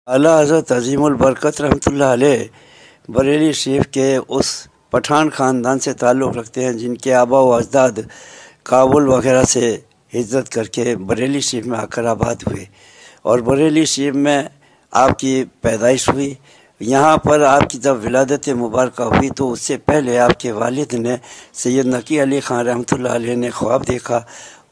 आला हज़रत अज़ीमुल बरकत रहमतुल्लाह अलैह बरेली शरीफ के उस पठान ख़ानदान से ताल्लुक़ रखते हैं जिनके आबा व अजदाद काबुल वगैरह से हिजरत करके बरेली शरीफ में आकर आबाद हुए और बरेली शरीफ में आपकी पैदाइश हुई। यहाँ पर आपकी जब विलादत मुबारक हुई तो उससे पहले आपके वालिद ने सैयद नकी अली ख़ान रहमतुल्लाह अलैह ने ख्वाब देखा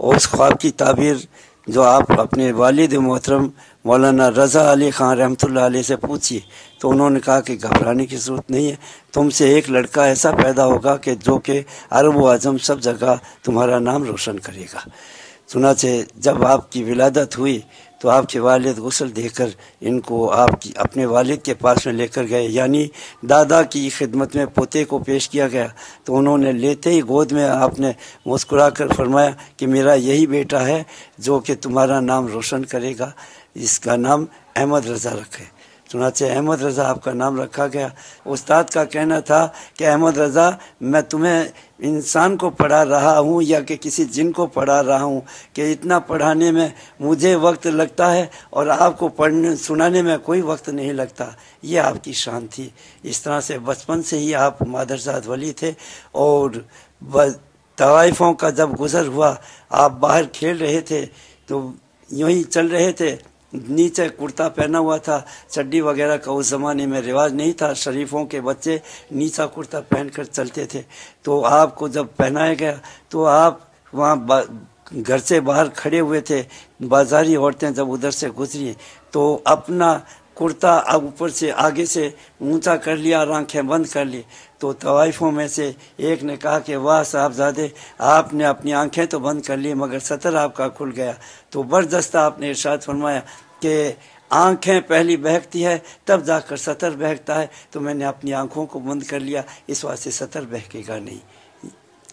और उस ख्वाब की ताबीर जो आप अपने वालिद मोहतरम मौलाना रज़ा अली ख़ान रहमतुल्लाह अलैह से पूछी तो उन्होंने कहा कि घबराने की ज़रूरत नहीं है, तुमसे एक लड़का ऐसा पैदा होगा कि जो कि अरब व अजम सब जगह तुम्हारा नाम रोशन करेगा। चुनाचे जब आपकी विलादत हुई तो आपके वालिद गुस्ल देकर इनको आपकी अपने वालिद के पास में लेकर गए, यानी दादा की खिदमत में पोते को पेश किया गया तो उन्होंने लेते ही गोद में आपने मुस्कुरा कर फरमाया कि मेरा यही बेटा है जो कि तुम्हारा नाम रोशन करेगा, इसका नाम अहमद रज़ा रखे। चुनाचे अहमद रज़ा आपका नाम रखा गया। उस्ताद का कहना था कि अहमद रज़ा मैं तुम्हें इंसान को पढ़ा रहा हूँ या कि किसी जिन को पढ़ा रहा हूँ कि इतना पढ़ाने में मुझे वक्त लगता है और आपको पढ़ने सुनाने में कोई वक्त नहीं लगता। ये आपकी शान थी। इस तरह से बचपन से ही आप मादरजाद वली थे और तवाइफ़ों का जब गुज़र हुआ आप बाहर खेल रहे थे तो यूँ ही चल रहे थे, नीचे कुर्ता पहना हुआ था, चड्डी वगैरह का उस ज़माने में रिवाज नहीं था, शरीफों के बच्चे नीचा कुर्ता पहनकर चलते थे। तो आपको जब पहनाया गया तो आप वहाँ घर से बाहर खड़े हुए थे, बाज़ारी औरतें जब उधर से गुजरी तो अपना कुर्ता ऊपर से आगे से ऊंचा कर लिया और आंखें बंद कर ली। तो तवाइफ़ों में से एक ने कहा कि वाह साहबजादे, आपने अपनी आंखें तो बंद कर ली मगर सतर आपका खुल गया। तो बर्दस्त आपने इरशाद फरमाया कि आंखें पहली बहकती है तब जाकर सतर बहकता है, तो मैंने अपनी आंखों को बंद कर लिया, इस वास्ते सतर बहकेगा नहीं।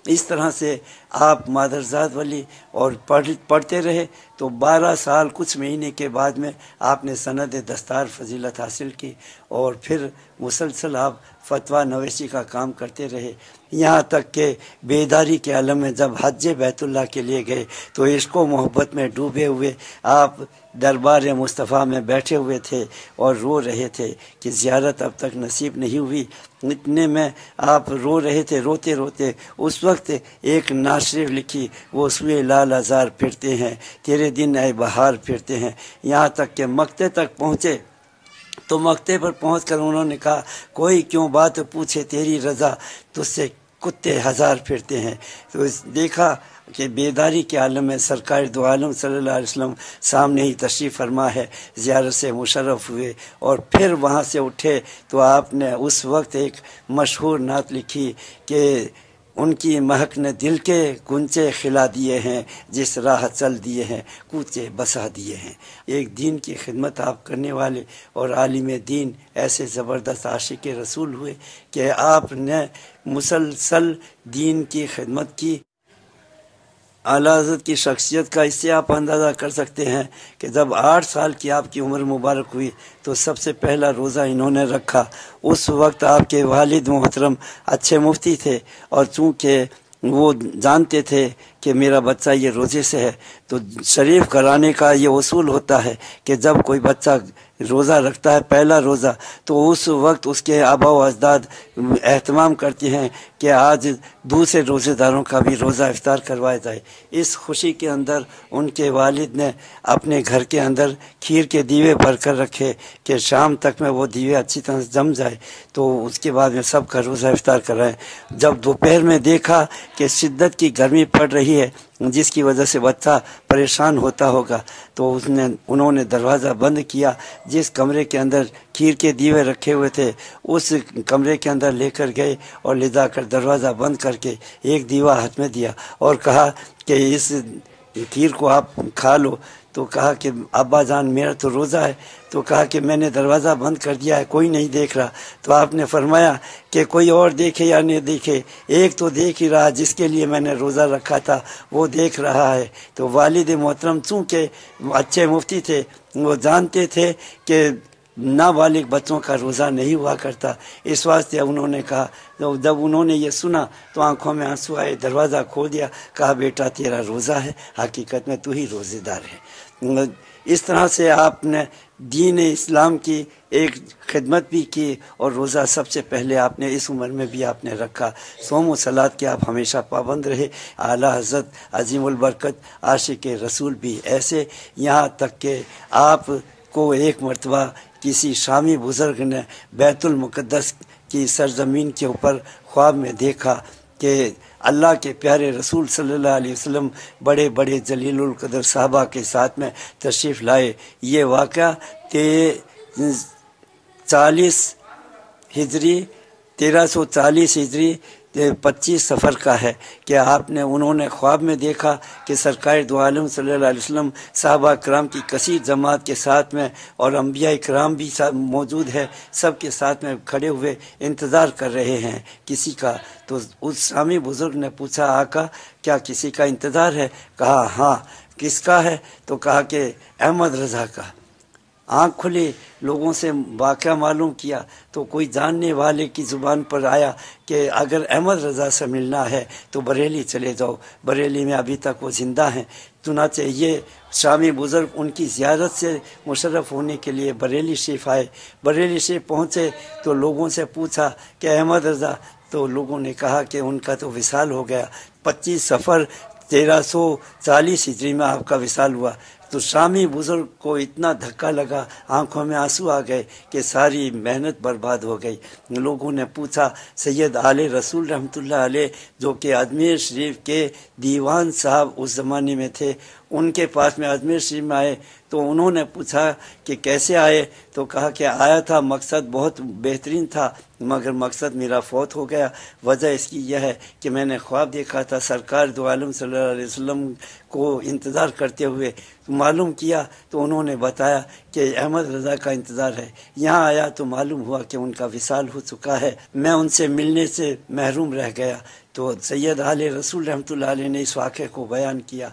इस तरह से आप मादरजाद वली और पढ़ते रहे तो 12 साल कुछ महीने के बाद में आपने सनद दस्तार फजीलत हासिल की और फिर मुसलसल आप फतवा नवेशी का काम करते रहे, यहाँ तक कि बेदारी के आलम में जब हज बैतुल्लाह के लिए गए तो इश्क़ मोहब्बत में डूबे हुए आप दरबार मुस्तफ़ा में बैठे हुए थे और रो रहे थे कि ज़ियारत अब तक नसीब नहीं हुई। इतने में आप रो रहे थे, रोते रोते उस वक्त एक नाशरीफ लिखी, वो सुए लाल हज़ार फिरते हैं तेरे दिन ऐ बहार फिरते हैं। यहाँ तक कि मक्ते तक पहुँचे तो मक्ते पर पहुंचकर उन्होंने कहा कोई क्यों बात पूछे तेरी रज़ा तुझसे कुत्ते हज़ार फिरते हैं। तो देखा कि बेदारी के आलम में सरकार दो आलम सल्लल्लाहु अलैहि वसल्लम सामने ही तशरीफ़ फरमा है, ज़ियारत से मुशर्रफ हुए और फिर वहाँ से उठे तो आपने उस वक्त एक मशहूर नात लिखी कि उनकी महक ने दिल के गुंचे खिला दिए हैं, जिस राह चल दिए हैं कूचे बसा दिए हैं। एक दीन की खिदमत आप करने वाले और आलिम दीन ऐसे ज़बरदस्त आशिक रसूल हुए कि आपने मुसलसल दीन की खिदमत की। आला हज़रत की शख्सियत का इससे आप अंदाज़ा कर सकते हैं कि जब 8 साल की आपकी उम्र मुबारक हुई तो सबसे पहला रोज़ा इन्होंने रखा। उस वक्त आपके वालिद मोहतरम अच्छे मुफ्ती थे और चूँकि वो जानते थे कि मेरा बच्चा ये रोज़े से है तो शरीफ कराने का ये उसूल होता है कि जब कोई बच्चा रोज़ा रखता है पहला रोज़ा तो उस वक्त उसके आबा व अजदाद एहतमाम करते हैं कि आज दूसरे रोज़ेदारों का भी रोज़ा इफ्तार करवाया जाए। इस खुशी के अंदर उनके वालिद ने अपने घर के अंदर खीर के दीवे भर कर रखे कि शाम तक में वो दीवे अच्छी तरह से जम जाए तो उसके बाद में सब का रोज़ा इफ्तार कराएं। जब दोपहर में देखा कि शिद्दत की गर्मी पड़ रही है जिसकी वजह से बच्चा परेशान होता होगा तो उन्होंने दरवाज़ा बंद किया। जिस कमरे के अंदर खीर के दीवे रखे हुए थे उस कमरे के अंदर लेकर गए और ले जाकर दरवाज़ा बंद करके एक दीवा हाथ में दिया और कहा कि इस खीर को आप खा लो। तो कहा कि अब्बा जान मेरा तो रोज़ा है। तो कहा कि मैंने दरवाज़ा बंद कर दिया है, कोई नहीं देख रहा। तो आपने फरमाया कि कोई और देखे या नहीं देखे, एक तो देख ही रहा जिसके लिए मैंने रोज़ा रखा था वो देख रहा है। तो वालिद मोहतरम चूँकि अच्छे मुफ्ती थे वो जानते थे कि नाबालिग बच्चों का रोज़ा नहीं हुआ करता, इस वास्ते उन्होंने कहा, जब उन्होंने ये सुना तो आंखों में आंसू आए, दरवाज़ा खोल दिया, कहा बेटा तेरा रोज़ा है, हकीकत में तू ही रोज़ेदार है। इस तरह से आपने دین اسلام کی ایک خدمت بھی کی، اور روزہ سب سے پہلے آپ نے اس عمر میں بھی آپ نے رکھا، صوم و صلات کے آپ ہمیشہ پابند رہے۔ اعلیٰ حضرت عظیم البرکت عاشق رسول بھی ایسے، یہاں تک کہ آپ کو ایک مرتبہ کسی شامی بزرگ نے بیت المقدس کی سرزمین کے اوپر خواب میں دیکھا کہ اللہ کے پیارے رسول صلی اللہ علیہ وسلم بڑے بڑے جلیل القدر صحابہ کے ساتھ میں تشریف لائے۔ یہ واقعہ 1340 ہجری 25 سفر کا ہے کہ انہوں نے خواب میں دیکھا کہ سرکار دو عالم صلی اللہ علیہ وسلم صحابہ کرام کی کثیر جماعت کے ساتھ میں، اور انبیاء کرام بھی موجود ہے، سب کے ساتھ میں کھڑے ہوئے انتظار کر رہے ہیں کسی کا۔ تو اس شامی بزرگ نے پوچھا آقا کیا کسی کا انتظار ہے؟ کہا ہاں۔ کس کا ہے؟ تو کہا کہ احمد رضا کا۔ آنکھ کھلی، لوگوں سے واقعہ معلوم کیا تو کوئی جاننے والے کی زبان پر آیا کہ اگر احمد رضا سے ملنا ہے تو بریلی چلے جاؤ، بریلی میں ابھی تک وہ زندہ ہیں۔ چنانچہ یہ شامی بزرگ ان کی زیارت سے مشرف ہونے کے لیے بریلی شریف آئے۔ بریلی شریف پہنچے تو لوگوں سے پوچھا کہ احمد رضا، تو لوگوں نے کہا کہ ان کا تو وصال ہو گیا، 25 سفر 1340 ہجری میں آپ کا وصال ہوا۔ تو شامی بزرگ کو اتنا دھکا لگا، آنکھوں میں آنسو آ گئے کہ ساری محنت برباد ہو گئی۔ لوگوں نے پوچھا سید آل رسول رحمۃ اللہ علیہ جو کہ اجمیر شریف کے دیوان صاحب اس زمانے میں تھے، ان کے پاس میں اجمیر شریف میں آئے تو انہوں نے پوچھا کہ کیسے آئے؟ تو کہا کہ آیا تھا، مقصد بہت بہترین تھا مگر مقصد میرا فوت ہو گیا۔ وجہ اس کی یہ ہے کہ میں نے خواب دیکھا تھا سرکار دو عالم صلی اللہ علیہ وسلم کو انتظار کرتے ہوئے، معلوم کیا تو انہوں نے بتایا کہ احمد رضا کا انتظار ہے۔ یہاں آیا تو معلوم ہوا کہ ان کا وصال ہو چکا ہے، میں ان سے ملنے سے محروم رہ گیا۔ تو سید آل رسول رحمۃ اللہ علیہ نے اس واقعے کو بیان کیا۔